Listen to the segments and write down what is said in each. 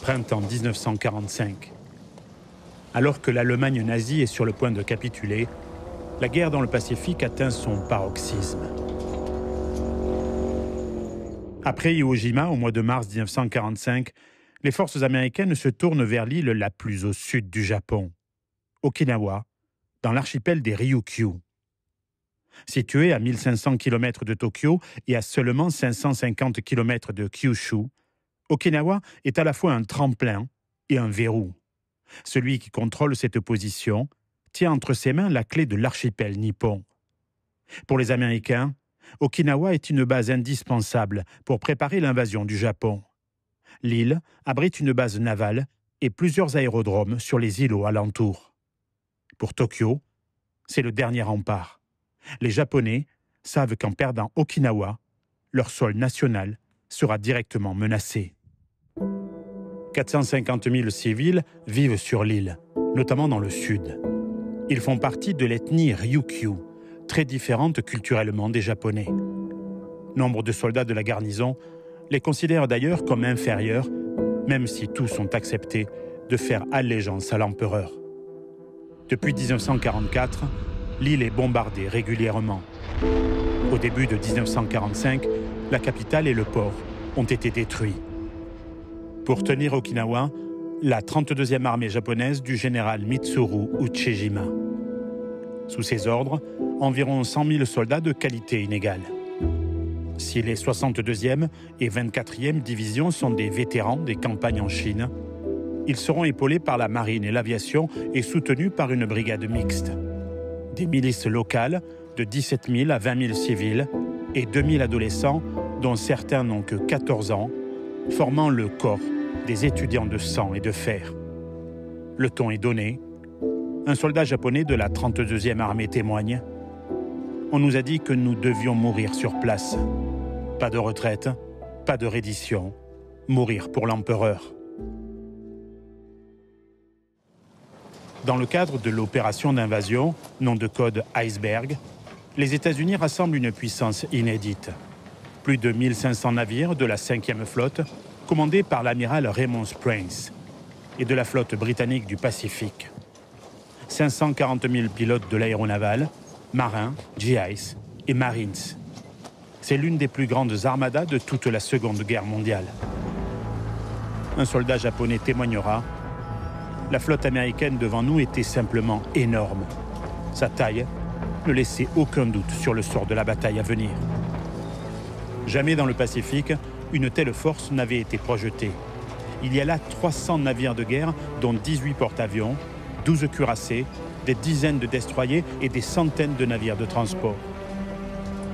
printemps 1945. Alors que l'Allemagne nazie est sur le point de capituler, la guerre dans le Pacifique atteint son paroxysme. Après Iwo Jima, au mois de mars 1945, les forces américaines se tournent vers l'île la plus au sud du Japon, Okinawa, dans l'archipel des Ryukyu. Située à 1500 km de Tokyo et à seulement 550 km de Kyushu, Okinawa est à la fois un tremplin et un verrou. Celui qui contrôle cette position tient entre ses mains la clé de l'archipel nippon. Pour les Américains, Okinawa est une base indispensable pour préparer l'invasion du Japon. L'île abrite une base navale et plusieurs aérodromes sur les îlots alentours. Pour Tokyo, c'est le dernier rempart. Les Japonais savent qu'en perdant Okinawa, leur sol national sera directement menacé. 450 000 civils vivent sur l'île, notamment dans le sud. Ils font partie de l'ethnie Ryukyu, très différente culturellement des Japonais. Nombre de soldats de la garnison les considèrent d'ailleurs comme inférieurs, même si tous ont accepté de faire allégeance à l'empereur. Depuis 1944, l'île est bombardée régulièrement. Au début de 1945, la capitale et le port ont été détruits. Pour tenir Okinawa, la 32e armée japonaise du général Mitsuru Uchijima. Sous ses ordres, environ 100 000 soldats de qualité inégale. Si les 62e et 24e divisions sont des vétérans des campagnes en Chine, ils seront épaulés par la marine et l'aviation et soutenus par une brigade mixte. Des milices locales de 17 000 à 20 000 civils et 2 000 adolescents, dont certains n'ont que 14 ans, formant le corps des étudiants de sang et de fer. Le ton est donné. Un soldat japonais de la 32e armée témoigne. On nous a dit que nous devions mourir sur place. Pas de retraite, pas de reddition. Mourir pour l'empereur. Dans le cadre de l'opération d'invasion, nom de code Iceberg, les États-Unis rassemblent une puissance inédite. Plus de 1500 navires de la 5e flotte, commandés par l'amiral Raymond Springs, et de la flotte britannique du Pacifique. 540 000 pilotes de l'aéronaval, marins, GIs et Marines. C'est l'une des plus grandes armadas de toute la Seconde Guerre mondiale. Un soldat japonais témoignera: la flotte américaine devant nous était simplement énorme. Sa taille ne laissait aucun doute sur le sort de la bataille à venir. Jamais dans le Pacifique, une telle force n'avait été projetée. Il y a là 300 navires de guerre, dont 18 porte-avions, 12 cuirassés, des dizaines de destroyers et des centaines de navires de transport.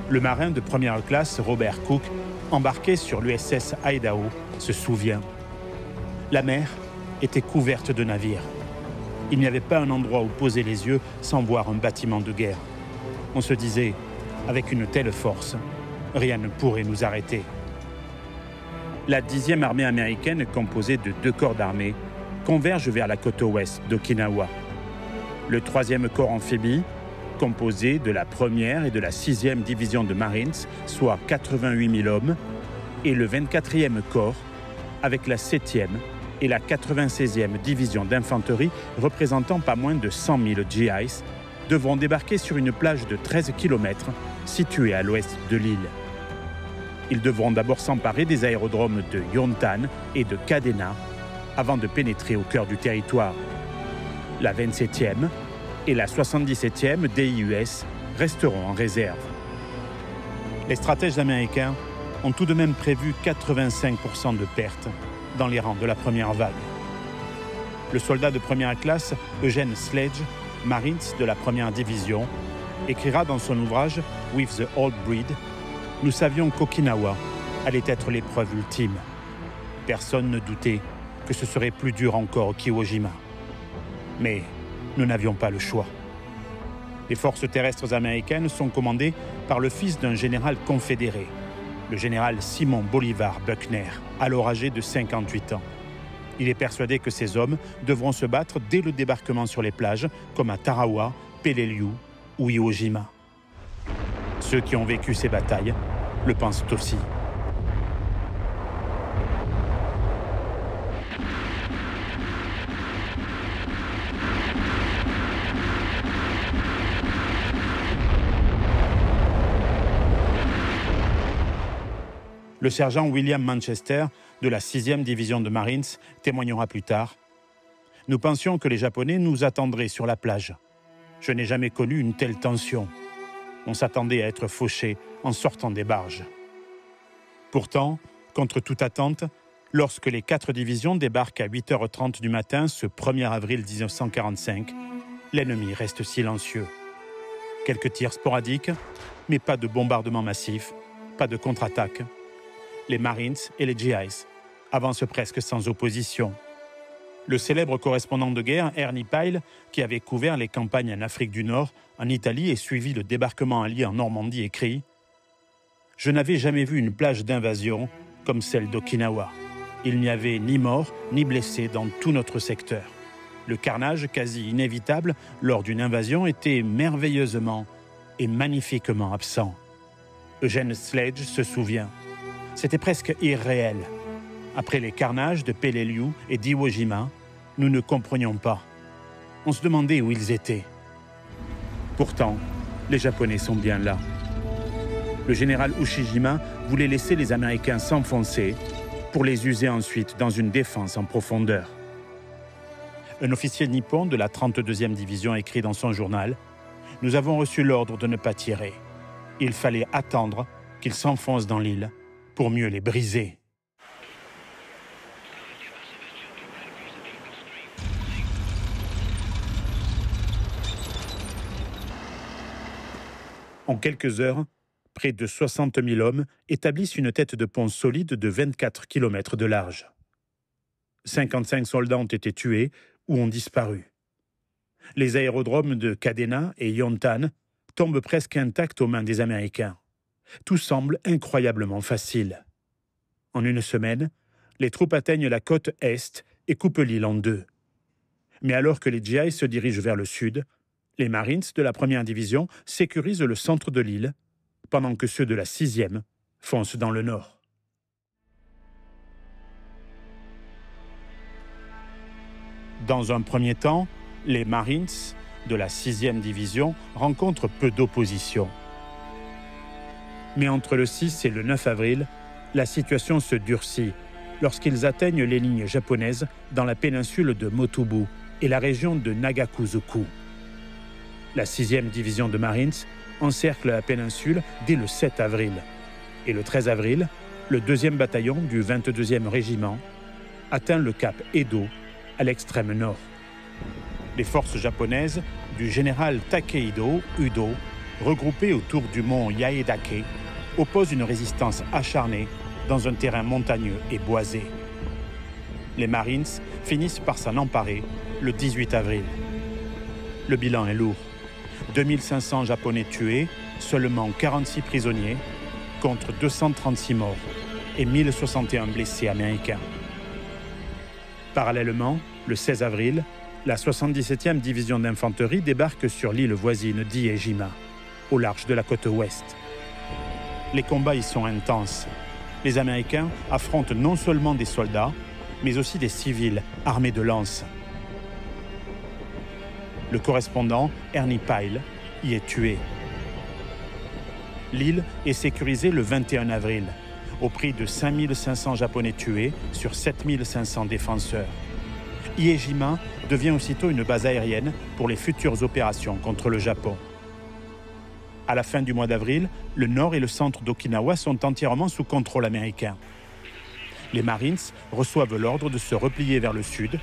Le marin de première classe, Robert Cook, embarqué sur l'USS Idaho, se souvient. La mer était couverte de navires. Il n'y avait pas un endroit où poser les yeux sans voir un bâtiment de guerre. On se disait, avec une telle force, rien ne pourrait nous arrêter. La 10e armée américaine, composée de 2 corps d'armée, converge vers la côte ouest d'Okinawa. Le 3e corps amphibie, composé de la 1e et de la 6e division de Marines, soit 88 000 hommes, et le 24e corps, avec la 7e et la 96e division d'infanterie, représentant pas moins de 100 000 GIs, devront débarquer sur une plage de 13 km située à l'ouest de l'île. Ils devront d'abord s'emparer des aérodromes de Yontan et de Kadena avant de pénétrer au cœur du territoire. La 27e et la 77e DIUS resteront en réserve. Les stratèges américains ont tout de même prévu 85% de pertes dans les rangs de la première vague. Le soldat de première classe, Eugene Sledge, Marines de la première division, écrira dans son ouvrage « With the Old Breed » : « Nous savions qu'Okinawa allait être l'épreuve ultime. Personne ne doutait que ce serait plus dur encore qu'Iwo Jima. Mais nous n'avions pas le choix. » Les forces terrestres américaines sont commandées par le fils d'un général confédéré, le général Simon Bolivar Buckner, alors âgé de 58 ans. Il est persuadé que ces hommes devront se battre dès le débarquement sur les plages, comme à Tarawa, Peleliu ou Iwo Jima. Ceux qui ont vécu ces batailles le pensent aussi. Le sergent William Manchester, de la 6e division de Marines, témoignera plus tard. « Nous pensions que les Japonais nous attendraient sur la plage. Je n'ai jamais connu une telle tension. On s'attendait à être fauchés en sortant des barges. » Pourtant, contre toute attente, lorsque les 4 divisions débarquent à 8h30 du matin ce 1er avril 1945, l'ennemi reste silencieux. Quelques tirs sporadiques, mais pas de bombardement massif, pas de contre-attaque. Les Marines et les GIs avancent presque sans opposition. Le célèbre correspondant de guerre, Ernie Pyle, qui avait couvert les campagnes en Afrique du Nord, en Italie et suivi le débarquement allié en Normandie, écrit « Je n'avais jamais vu une plage d'invasion comme celle d'Okinawa. Il n'y avait ni mort ni blessés dans tout notre secteur. Le carnage quasi inévitable lors d'une invasion était merveilleusement et magnifiquement absent. » Eugene Sledge se souvient. C'était presque irréel. Après les carnages de Peleliu et d'Iwo Jima, nous ne comprenions pas. On se demandait où ils étaient. Pourtant, les Japonais sont bien là. Le général Ushijima voulait laisser les Américains s'enfoncer pour les user ensuite dans une défense en profondeur. Un officier nippon de la 32e division écrit dans son journal « Nous avons reçu l'ordre de ne pas tirer. Il fallait attendre qu'ils s'enfoncent dans l'île pour mieux les briser. » En quelques heures, près de 60 000 hommes établissent une tête de pont solide de 24 km de large. 55 soldats ont été tués ou ont disparu. Les aérodromes de Kadena et Yontan tombent presque intacts aux mains des Américains. Tout semble incroyablement facile. En une semaine, les troupes atteignent la côte est et coupent l'île en deux. Mais alors que les GI se dirigent vers le sud, les Marines de la 1re division sécurisent le centre de l'île, pendant que ceux de la 6e foncent dans le nord. Dans un premier temps, les Marines de la 6e division rencontrent peu d'opposition. Mais entre le 6 et le 9 avril, la situation se durcit lorsqu'ils atteignent les lignes japonaises dans la péninsule de Motubu et la région de Nagakuzuku. La 6e division de Marines encercle la péninsule dès le 7 avril. Et le 13 avril, le 2e bataillon du 22e régiment atteint le cap Edo, à l'extrême nord. Les forces japonaises du général Takeido Udo, regroupées autour du mont Yaedake, opposent une résistance acharnée dans un terrain montagneux et boisé. Les Marines finissent par s'en emparer le 18 avril. Le bilan est lourd. 2500 Japonais tués, seulement 46 prisonniers, contre 236 morts et 1061 blessés américains. Parallèlement, le 16 avril, la 77e division d'infanterie débarque sur l'île voisine d'Iejima, au large de la côte ouest. Les combats y sont intenses. Les Américains affrontent non seulement des soldats, mais aussi des civils armés de lances. Le correspondant, Ernie Pyle, y est tué. L'île est sécurisée le 21 avril, au prix de 5500 Japonais tués sur 7500 défenseurs. Iejima devient aussitôt une base aérienne pour les futures opérations contre le Japon. À la fin du mois d'avril, le nord et le centre d'Okinawa sont entièrement sous contrôle américain. Les Marines reçoivent l'ordre de se replier vers le sud,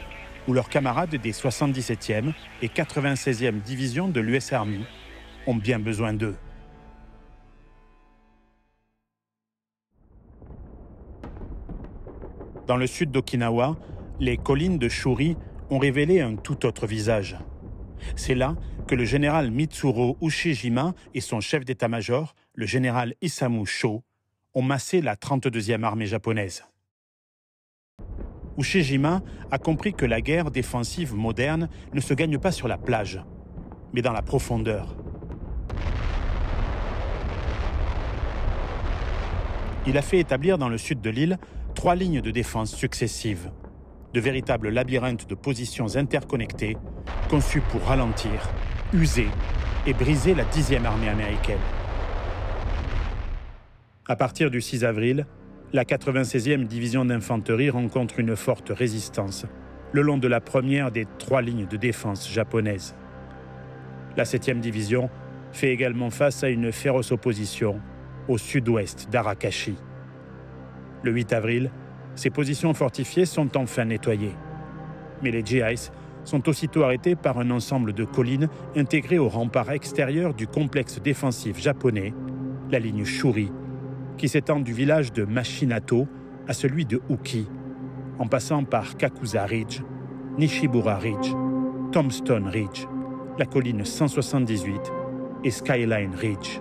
où leurs camarades des 77e et 96e divisions de l'US Army ont bien besoin d'eux. Dans le sud d'Okinawa, les collines de Shuri ont révélé un tout autre visage. C'est là que le général Mitsuro Ushijima et son chef d'état-major, le général Isamu Sho, ont massé la 32e armée japonaise. Ushijima a compris que la guerre défensive moderne ne se gagne pas sur la plage, mais dans la profondeur. Il a fait établir dans le sud de l'île 3 lignes de défense successives, de véritables labyrinthes de positions interconnectées conçues pour ralentir, user et briser la 10e armée américaine. À partir du 6 avril, La 96e division d'infanterie rencontre une forte résistance le long de la première des 3 lignes de défense japonaises. La 7e division fait également face à une féroce opposition au sud-ouest d'Arakashi. Le 8 avril, ces positions fortifiées sont enfin nettoyées. Mais les GIs sont aussitôt arrêtés par un ensemble de collines intégrées au rempart extérieur du complexe défensif japonais, la ligne Shuri, qui s'étend du village de Machinato à celui de Uki, en passant par Kakusa Ridge, Nishibura Ridge, Tombstone Ridge, la colline 178 et Skyline Ridge.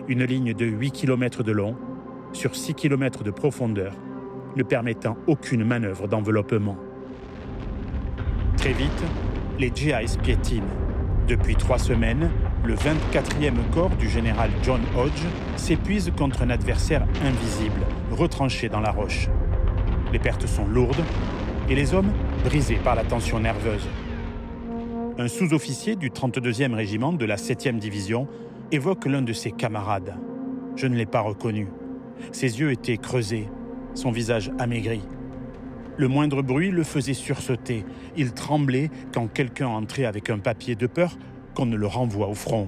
Une ligne de 8 km de long, sur 6 km de profondeur, ne permettant aucune manœuvre d'enveloppement. Très vite, les GIs piétinent. Depuis 3 semaines, le 24e corps du général John Hodge s'épuise contre un adversaire invisible, retranché dans la roche. Les pertes sont lourdes et les hommes brisés par la tension nerveuse. Un sous-officier du 32e régiment de la 7e division évoque l'un de ses camarades. Je ne l'ai pas reconnu. Ses yeux étaient creusés, son visage amaigri. Le moindre bruit le faisait sursauter. Il tremblait quand quelqu'un entrait avec un papier de peur qu'on ne le renvoie au front.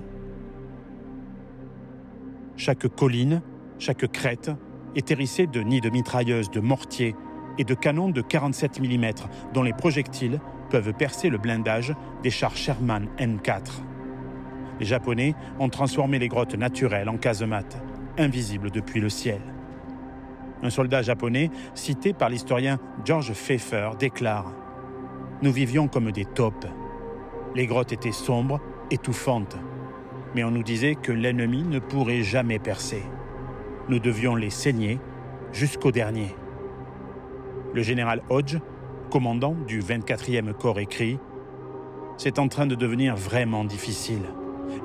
Chaque colline, chaque crête est hérissée de nids de mitrailleuses, de mortiers et de canons de 47 mm dont les projectiles peuvent percer le blindage des chars Sherman N4. Les Japonais ont transformé les grottes naturelles en casemates, invisibles depuis le ciel. Un soldat japonais, cité par l'historien George Pfeffer, déclare « Nous vivions comme des taupes. Les grottes étaient sombres, étouffantes, mais on nous disait que l'ennemi ne pourrait jamais percer. Nous devions les saigner jusqu'au dernier. » Le général Hodge, commandant du 24e corps, écrit « C'est en train de devenir vraiment difficile. »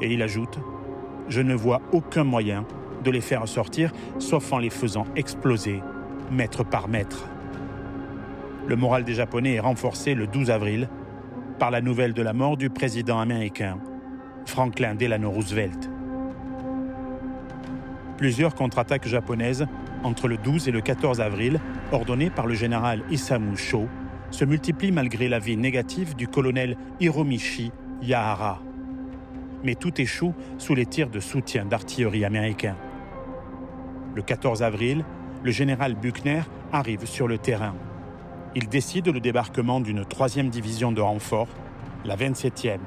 Et il ajoute « Je ne vois aucun moyen de les faire sortir, sauf en les faisant exploser, mètre par mètre. » Le moral des Japonais est renforcé le 12 avril par la nouvelle de la mort du président américain, Franklin Delano Roosevelt. Plusieurs contre-attaques japonaises entre le 12 et le 14 avril, ordonnées par le général Isamu Sho, se multiplient malgré l'avis négatif du colonel Hiromichi Yahara. Mais tout échoue sous les tirs de soutien d'artillerie américains. Le 14 avril, le général Buckner arrive sur le terrain. Il décide le débarquement d'une 3e division de renfort, la 27e.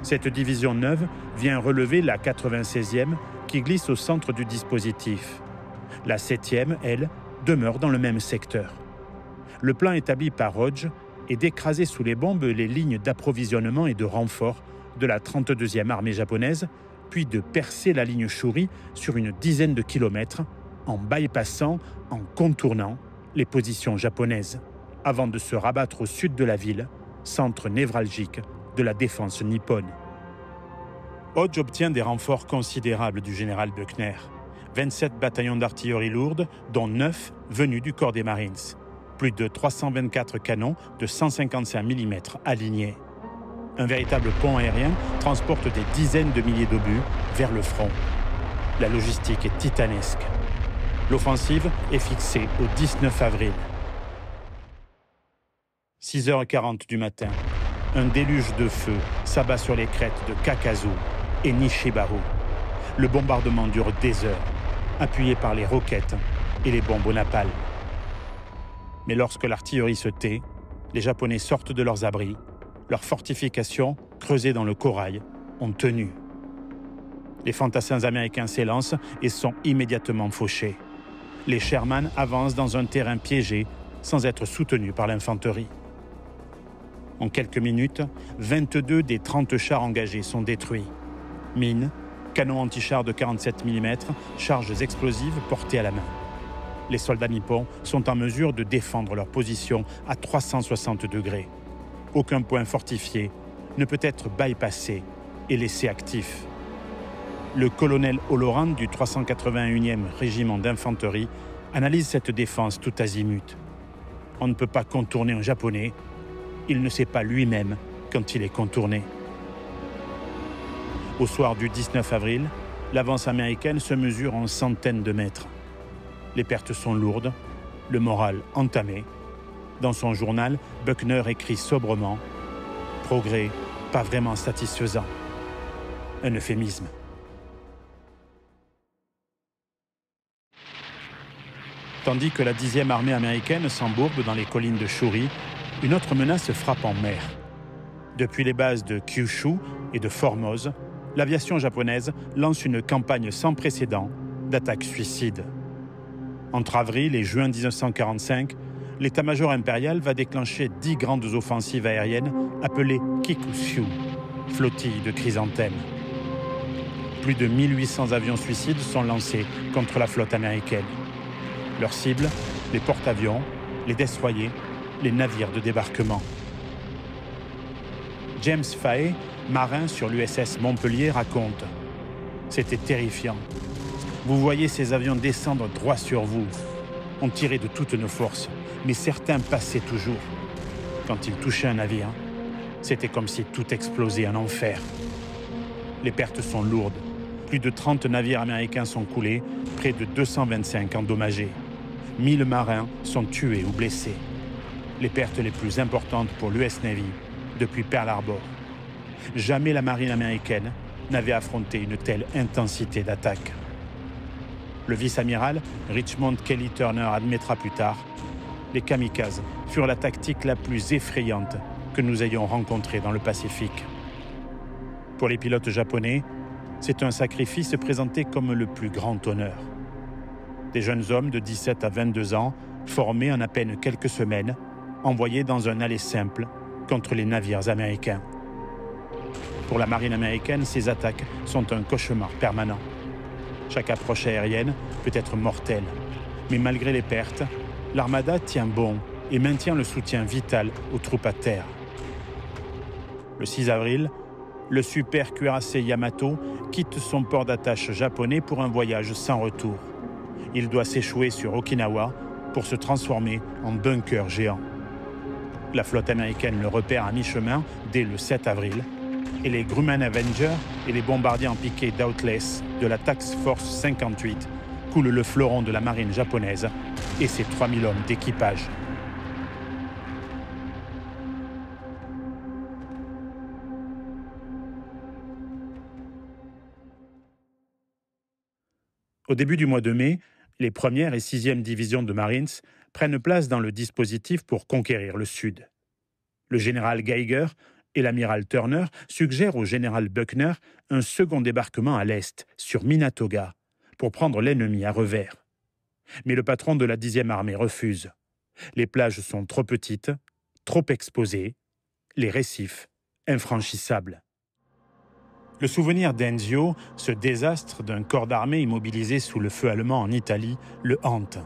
Cette division neuve vient relever la 96e qui glisse au centre du dispositif. La 7e, elle, demeure dans le même secteur. Le plan établi par Hodge est d'écraser sous les bombes les lignes d'approvisionnement et de renfort de la 32e armée japonaise, puis de percer la ligne Shuri sur une dizaine de kilomètres en bypassant, en contournant les positions japonaises, avant de se rabattre au sud de la ville, centre névralgique de la défense nippone. Hodge obtient des renforts considérables du général Buckner, 27 bataillons d'artillerie lourde, dont 9 venus du corps des Marines, plus de 324 canons de 155 mm alignés. Un véritable pont aérien transporte des dizaines de milliers d'obus vers le front. La logistique est titanesque. L'offensive est fixée au 19 avril. 6h40 du matin, un déluge de feu s'abat sur les crêtes de Kakazu et Nishibaru. Le bombardement dure des heures, appuyé par les roquettes et les bombes au napalm. Mais lorsque l'artillerie se tait, les Japonais sortent de leurs abris. Leurs fortifications, creusées dans le corail, ont tenu. Les fantassins américains s'élancent et sont immédiatement fauchés. Les Sherman avancent dans un terrain piégé sans être soutenus par l'infanterie. En quelques minutes, 22 des 30 chars engagés sont détruits. Mines, canons anti-chars de 47 mm, charges explosives portées à la main. Les soldats nippons sont en mesure de défendre leur position à 360 degrés. Aucun point fortifié ne peut être bypassé et laissé actif. Le colonel Oloran du 381e régiment d'infanterie analyse cette défense tout azimut. On ne peut pas contourner un Japonais. Il ne sait pas lui-même quand il est contourné. Au soir du 19 avril, l'avance américaine se mesure en centaines de mètres. Les pertes sont lourdes, le moral entamé. Dans son journal, Buckner écrit sobrement « Progrès pas vraiment satisfaisant ». Un euphémisme. Tandis que la 10e armée américaine s'embourbe dans les collines de Shuri, une autre menace frappe en mer. Depuis les bases de Kyushu et de Formose, l'aviation japonaise lance une campagne sans précédent d'attaques suicides. Entre avril et juin 1945, l'état-major impérial va déclencher 10 grandes offensives aériennes appelées Kikushu, flottille de chrysanthèmes. Plus de 1800 avions suicides sont lancés contre la flotte américaine. Leurs cibles, les porte-avions, les destroyers, les navires de débarquement. James Fahey, marin sur l'USS Montpellier, raconte « C'était terrifiant. Vous voyez ces avions descendre droit sur vous. On tirait de toutes nos forces, mais certains passaient toujours. Quand ils touchaient un navire, c'était comme si tout explosait en enfer. Les pertes sont lourdes. Plus de 30 navires américains sont coulés, près de 225 endommagés. 1000 marins sont tués ou blessés. Les pertes les plus importantes pour l'US Navy depuis Pearl Harbor. Jamais la marine américaine n'avait affronté une telle intensité d'attaque. Le vice-amiral Richmond Kelly Turner admettra plus tard « Les kamikazes furent la tactique la plus effrayante que nous ayons rencontrée dans le Pacifique. » Pour les pilotes japonais, c'est un sacrifice présenté comme le plus grand honneur. Des jeunes hommes de 17 à 22 ans, formés en à peine quelques semaines, envoyés dans un aller simple contre les navires américains. Pour la marine américaine, ces attaques sont un cauchemar permanent. Chaque approche aérienne peut être mortelle, mais malgré les pertes, l'armada tient bon et maintient le soutien vital aux troupes à terre. Le 6 avril, le super cuirassé Yamato quitte son port d'attache japonais pour un voyage sans retour. Il doit s'échouer sur Okinawa pour se transformer en bunker géant. La flotte américaine le repère à mi-chemin dès le 7 avril et les Grumman Avenger et les bombardiers en piqué Dauntless de la Task Force 58 coulent le fleuron de la marine japonaise et ses 3000 hommes d'équipage. Au début du mois de mai, les 1e et 6e divisions de Marines prennent place dans le dispositif pour conquérir le Sud. Le général Geiger et l'amiral Turner suggèrent au général Buckner un second débarquement à l'est, sur Minatoga, pour prendre l'ennemi à revers. Mais le patron de la 10e armée refuse. Les plages sont trop petites, trop exposées, les récifs infranchissables. Le souvenir d'Enzio, ce désastre d'un corps d'armée immobilisé sous le feu allemand en Italie, le hante.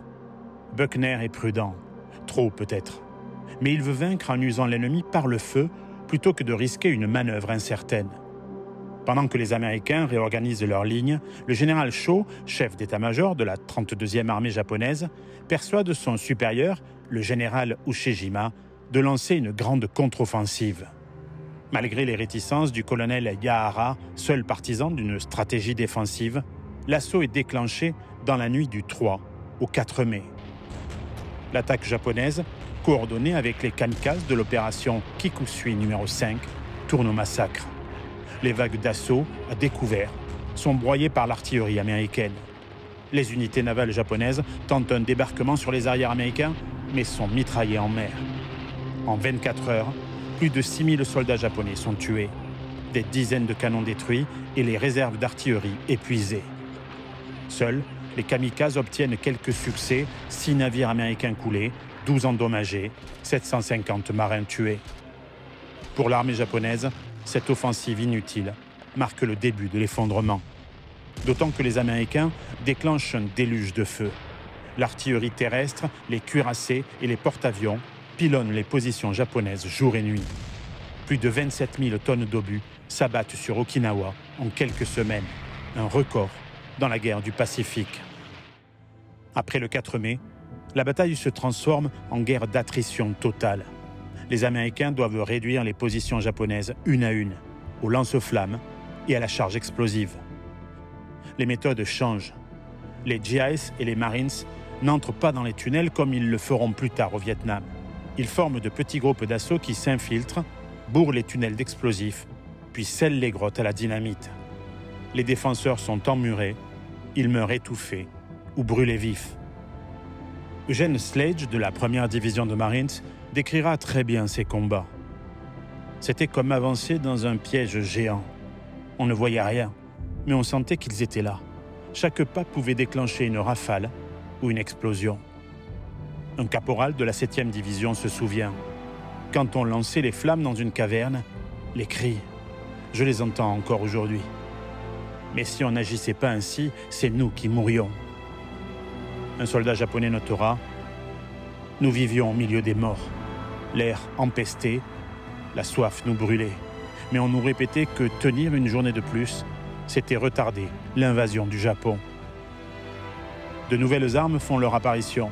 Buckner est prudent, trop peut-être, mais il veut vaincre en usant l'ennemi par le feu plutôt que de risquer une manœuvre incertaine. Pendant que les Américains réorganisent leurs lignes, le général Shaw, chef d'état-major de la 32e armée japonaise, persuade son supérieur, le général Ushijima, de lancer une grande contre-offensive. Malgré les réticences du colonel Yahara, seul partisan d'une stratégie défensive, l'assaut est déclenché dans la nuit du 3 au 4 mai. L'attaque japonaise, coordonnée avec les kamikazes de l'opération Kikusui numéro 5, tourne au massacre. Les vagues d'assaut, à découvert, sont broyées par l'artillerie américaine. Les unités navales japonaises tentent un débarquement sur les arrières américains, mais sont mitraillées en mer. En 24 heures, plus de 6000 soldats japonais sont tués, des dizaines de canons détruits et les réserves d'artillerie épuisées. Seuls, les kamikazes obtiennent quelques succès, 6 navires américains coulés, 12 endommagés, 750 marins tués. Pour l'armée japonaise, cette offensive inutile marque le début de l'effondrement. D'autant que les Américains déclenchent un déluge de feu. L'artillerie terrestre, les cuirassés et les porte-avions pilonnent les positions japonaises jour et nuit. Plus de 27 000 tonnes d'obus s'abattent sur Okinawa en quelques semaines, un record dans la guerre du Pacifique. Après le 4 mai, la bataille se transforme en guerre d'attrition totale. Les Américains doivent réduire les positions japonaises une à une, aux lance-flammes et à la charge explosive. Les méthodes changent. Les GIs et les Marines n'entrent pas dans les tunnels comme ils le feront plus tard au Vietnam. Ils forment de petits groupes d'assaut qui s'infiltrent, bourrent les tunnels d'explosifs, puis scellent les grottes à la dynamite. Les défenseurs sont emmurés, ils meurent étouffés ou brûlés vifs. Eugene Sledge, de la 1re division de Marines, décrira très bien ces combats. C'était comme avancer dans un piège géant. On ne voyait rien, mais on sentait qu'ils étaient là. Chaque pas pouvait déclencher une rafale ou une explosion. Un caporal de la 7e division se souvient. Quand on lançait les flammes dans une caverne, les cris, je les entends encore aujourd'hui. Mais si on n'agissait pas ainsi, c'est nous qui mourions. Un soldat japonais notera « Nous vivions au milieu des morts. L'air empesté, la soif nous brûlait. Mais on nous répétait que tenir une journée de plus, c'était retarder l'invasion du Japon. » De nouvelles armes font leur apparition.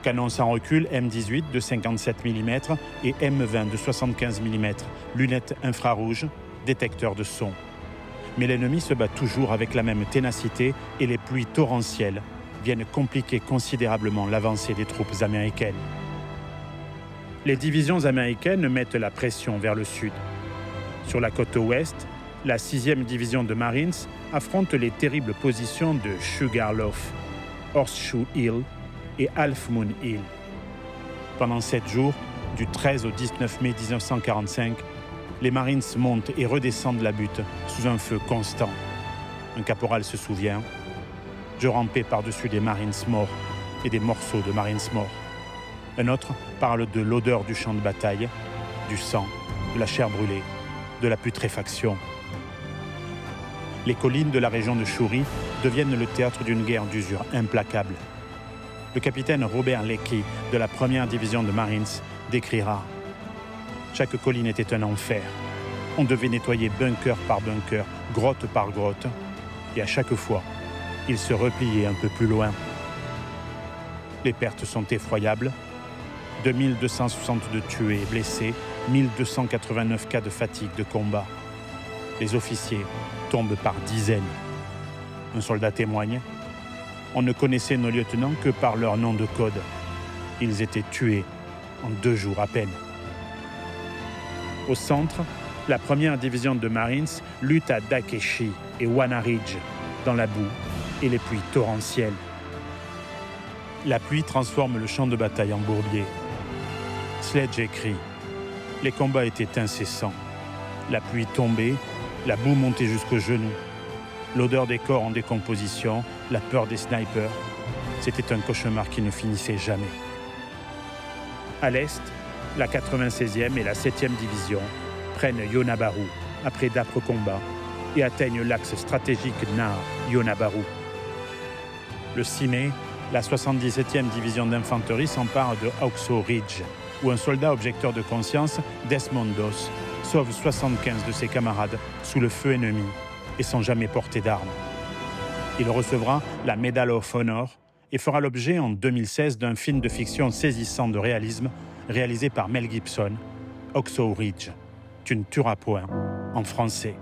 Canons sans recul M18 de 57 mm et M20 de 75 mm, lunettes infrarouges, détecteurs de son. Mais l'ennemi se bat toujours avec la même ténacité et les pluies torrentielles viennent compliquer considérablement l'avancée des troupes américaines. Les divisions américaines mettent la pression vers le sud. Sur la côte ouest, la 6e division de Marines affronte les terribles positions de Sugarloaf, Horseshoe Hill et Half Moon Hill. Pendant 7 jours, du 13 au 19 mai 1945, les Marines montent et redescendent la butte sous un feu constant. Un caporal se souvient « Je rampais par-dessus des Marines morts et des morceaux de Marines morts. » Un autre parle de l'odeur du champ de bataille, du sang, de la chair brûlée, de la putréfaction. Les collines de la région de Shuri deviennent le théâtre d'une guerre d'usure implacable. Le capitaine Robert Leckie de la 1re division de Marines décrira « Chaque colline était un enfer. On devait nettoyer bunker par bunker, grotte par grotte, et à chaque fois, il se repliait un peu plus loin. Les pertes sont effroyables. 2262 tués et blessés, 1289 cas de fatigue de combat. Les officiers tombent par dizaines. Un soldat témoigne « On ne connaissait nos lieutenants que par leur nom de code. Ils étaient tués en 2 jours à peine. » Au centre, la 1re division de Marines lutte à Dakeshi et Wana Ridge, dans la boue et les pluies torrentielles. La pluie transforme le champ de bataille en bourbier. Sledge écrit « Les combats étaient incessants. La pluie tombait, la boue montait jusqu'aux genoux. L'odeur des corps en décomposition, la peur des snipers. C'était un cauchemar qui ne finissait jamais. » À l'est, la 96e et la 7e division prennent Yonabaru après d'âpres combats et atteignent l'axe stratégique Nahar-Yonabaru. Le 6 mai, la 77e division d'infanterie s'empare de Hawksaw Ridge, où un soldat objecteur de conscience, Desmond Doss, sauve 75 de ses camarades sous le feu ennemi et sans jamais porter d'armes. Il recevra la Medal of Honor et fera l'objet en 2016 d'un film de fiction saisissant de réalisme réalisé par Mel Gibson, Hawksaw Ridge. Tu ne tueras point, en français.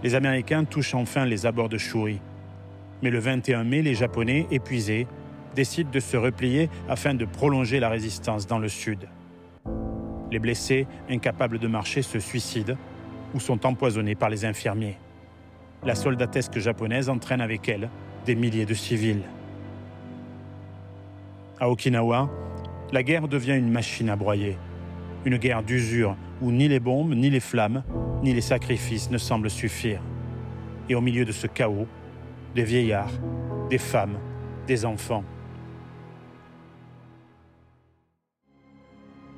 Les Américains touchent enfin les abords de Shuri. Mais le 21 mai, les Japonais, épuisés, décident de se replier afin de prolonger la résistance dans le sud. Les blessés, incapables de marcher, se suicident ou sont empoisonnés par les infirmiers. La soldatesque japonaise entraîne avec elle des milliers de civils. À Okinawa, la guerre devient une machine à broyer. Une guerre d'usure où ni les bombes, ni les flammes, ni les sacrifices ne semblent suffire. Et au milieu de ce chaos, des vieillards, des femmes, des enfants.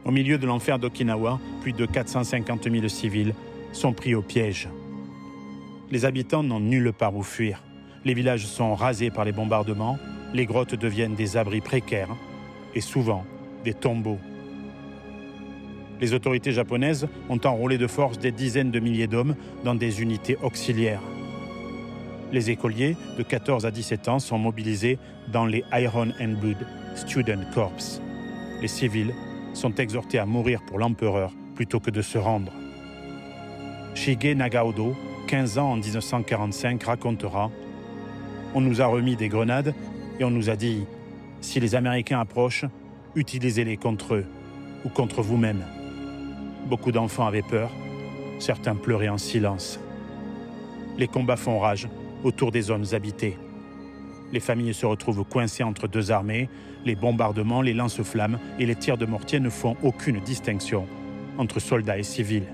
Au milieu de l'enfer d'Okinawa, plus de 450 000 civils sont pris au piège. Les habitants n'ont nulle part où fuir. Les villages sont rasés par les bombardements, les grottes deviennent des abris précaires et souvent des tombeaux. Les autorités japonaises ont enrôlé de force des dizaines de milliers d'hommes dans des unités auxiliaires. Les écoliers de 14 à 17 ans sont mobilisés dans les Iron and Blood Student Corps. Les civils sont exhortés à mourir pour l'empereur plutôt que de se rendre. Shige Nagaodo, 15 ans en 1945, racontera On nous a remis des grenades et on nous a dit « Si les Américains approchent, utilisez-les contre eux ou contre vous-même ». Beaucoup d'enfants avaient peur, certains pleuraient en silence. Les combats font rage autour des zones habitées. Les familles se retrouvent coincées entre deux armées, les bombardements, les lance-flammes et les tirs de mortier ne font aucune distinction entre soldats et civils.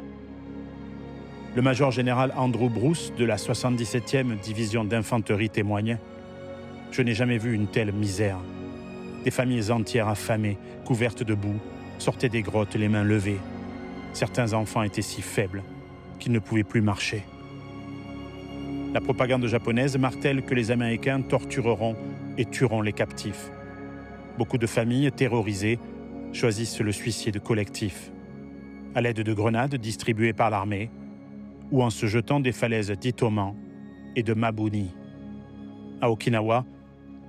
Le major général Andrew Bruce de la 77e division d'infanterie témoigne « Je n'ai jamais vu une telle misère. Des familles entières affamées, couvertes de boue, sortaient des grottes les mains levées. Certains enfants étaient si faibles qu'ils ne pouvaient plus marcher. » La propagande japonaise martèle que les Américains tortureront et tueront les captifs. Beaucoup de familles terrorisées choisissent le suicide collectif, à l'aide de grenades distribuées par l'armée ou en se jetant des falaises d'Itoman et de Mabuni. À Okinawa,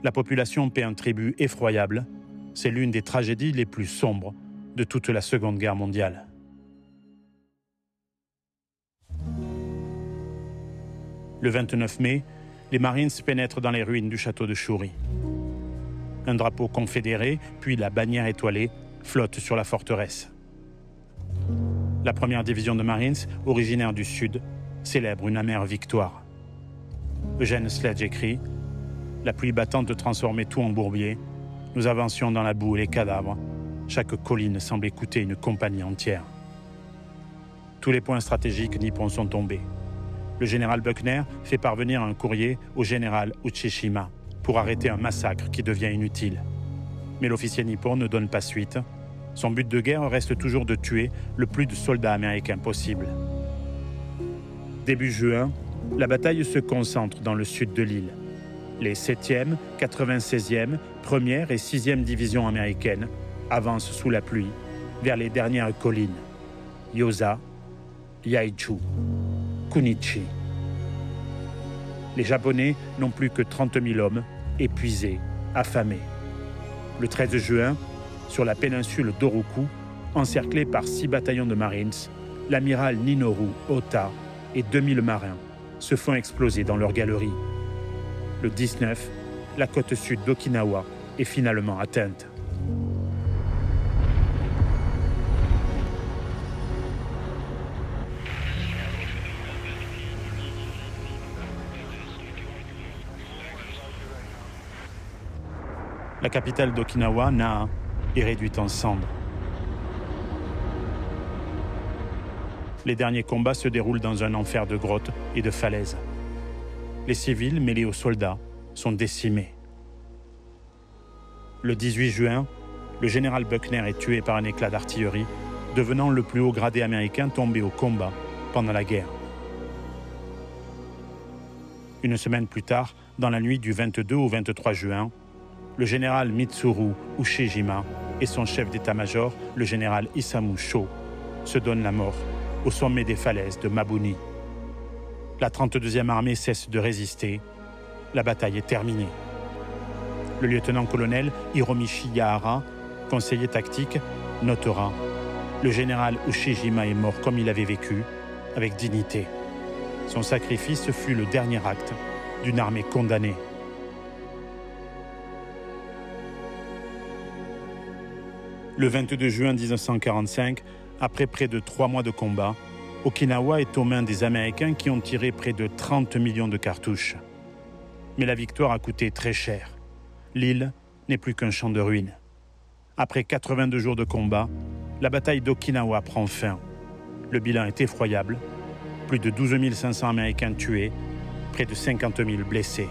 la population paie un tribut effroyable. C'est l'une des tragédies les plus sombres de toute la Seconde Guerre mondiale. Le 29 mai, les Marines pénètrent dans les ruines du château de Shuri. Un drapeau confédéré, puis la bannière étoilée, flotte sur la forteresse. La première division de Marines, originaire du Sud, célèbre une amère victoire. Eugène Sledge écrit « La pluie battante transformait tout en bourbier. Nous avancions dans la boue et les cadavres. Chaque colline semblait coûter une compagnie entière. » Tous les points stratégiques nippons sont tombés. Le général Buckner fait parvenir un courrier au général Uchishima pour arrêter un massacre qui devient inutile. Mais l'officier nippon ne donne pas suite. Son but de guerre reste toujours de tuer le plus de soldats américains possible. Début juin, la bataille se concentre dans le sud de l'île. Les 7e, 96e, 1e et 6e divisions américaines avancent sous la pluie vers les dernières collines, Yosa, Yaichu, Kunichi. Les Japonais n'ont plus que 30 000 hommes, épuisés, affamés. Le 13 juin, sur la péninsule d'Oruku, encerclé par 6 bataillons de Marines, l'amiral Minoru Ota et 2000 marins se font exploser dans leur galerie. Le 19, la côte sud d'Okinawa est finalement atteinte. La capitale d'Okinawa, Naha, est réduite en cendres. Les derniers combats se déroulent dans un enfer de grottes et de falaises. Les civils, mêlés aux soldats, sont décimés. Le 18 juin, le général Buckner est tué par un éclat d'artillerie, devenant le plus haut gradé américain tombé au combat pendant la guerre. Une semaine plus tard, dans la nuit du 22 au 23 juin, le général Mitsuru Ushijima et son chef d'état-major, le général Isamu Sho, se donnent la mort au sommet des falaises de Mabuni. La 32e armée cesse de résister. La bataille est terminée. Le lieutenant-colonel Hiromichi Yahara, conseiller tactique, notera « Le général Ushijima est mort comme il avait vécu, avec dignité. Son sacrifice fut le dernier acte d'une armée condamnée. » Le 22 juin 1945, après près de 3 mois de combat, Okinawa est aux mains des Américains qui ont tiré près de 30 millions de cartouches. Mais la victoire a coûté très cher. L'île n'est plus qu'un champ de ruines. Après 82 jours de combat, la bataille d'Okinawa prend fin. Le bilan est effroyable. Plus de 12 500 Américains tués, près de 50 000 blessés.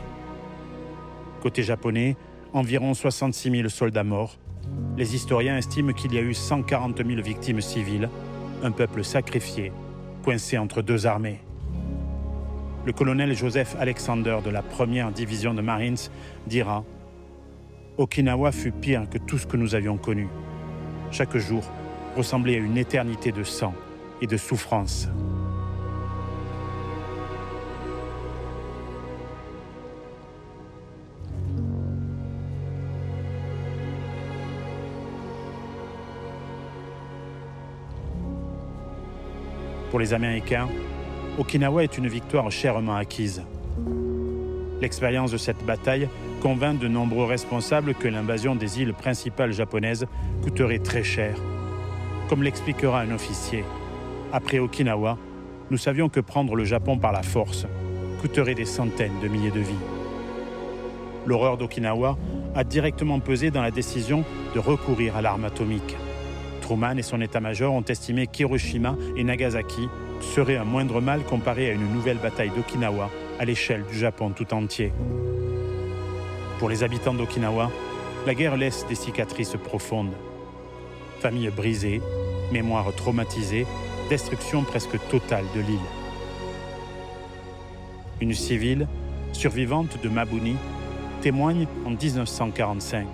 Côté japonais, environ 66 000 soldats morts. Les historiens estiment qu'il y a eu 140 000 victimes civiles, un peuple sacrifié, coincé entre deux armées. Le colonel Joseph Alexander de la 1re division de Marines dira « Okinawa fut pire que tout ce que nous avions connu. Chaque jour ressemblait à une éternité de sang et de souffrance. » Pour les Américains, Okinawa est une victoire chèrement acquise. L'expérience de cette bataille convainc de nombreux responsables que l'invasion des îles principales japonaises coûterait très cher. Comme l'expliquera un officier, après Okinawa, nous savions que prendre le Japon par la force coûterait des centaines de milliers de vies. L'horreur d'Okinawa a directement pesé dans la décision de recourir à l'arme atomique. Truman et son état-major ont estimé qu'Hiroshima et Nagasaki seraient un moindre mal comparé à une nouvelle bataille d'Okinawa à l'échelle du Japon tout entier. Pour les habitants d'Okinawa, la guerre laisse des cicatrices profondes. Familles brisées, mémoires traumatisées, destruction presque totale de l'île. Une civile, survivante de Mabuni, témoigne en 1945.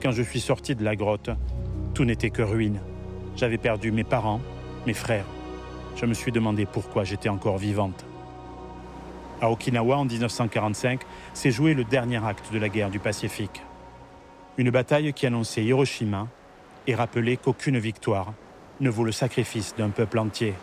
Quand je suis sorti de la grotte, tout n'était que ruine. J'avais perdu mes parents, mes frères. Je me suis demandé pourquoi j'étais encore vivante. À Okinawa, en 1945, s'est joué le dernier acte de la guerre du Pacifique. Une bataille qui annonçait Hiroshima et rappelait qu'aucune victoire ne vaut le sacrifice d'un peuple entier.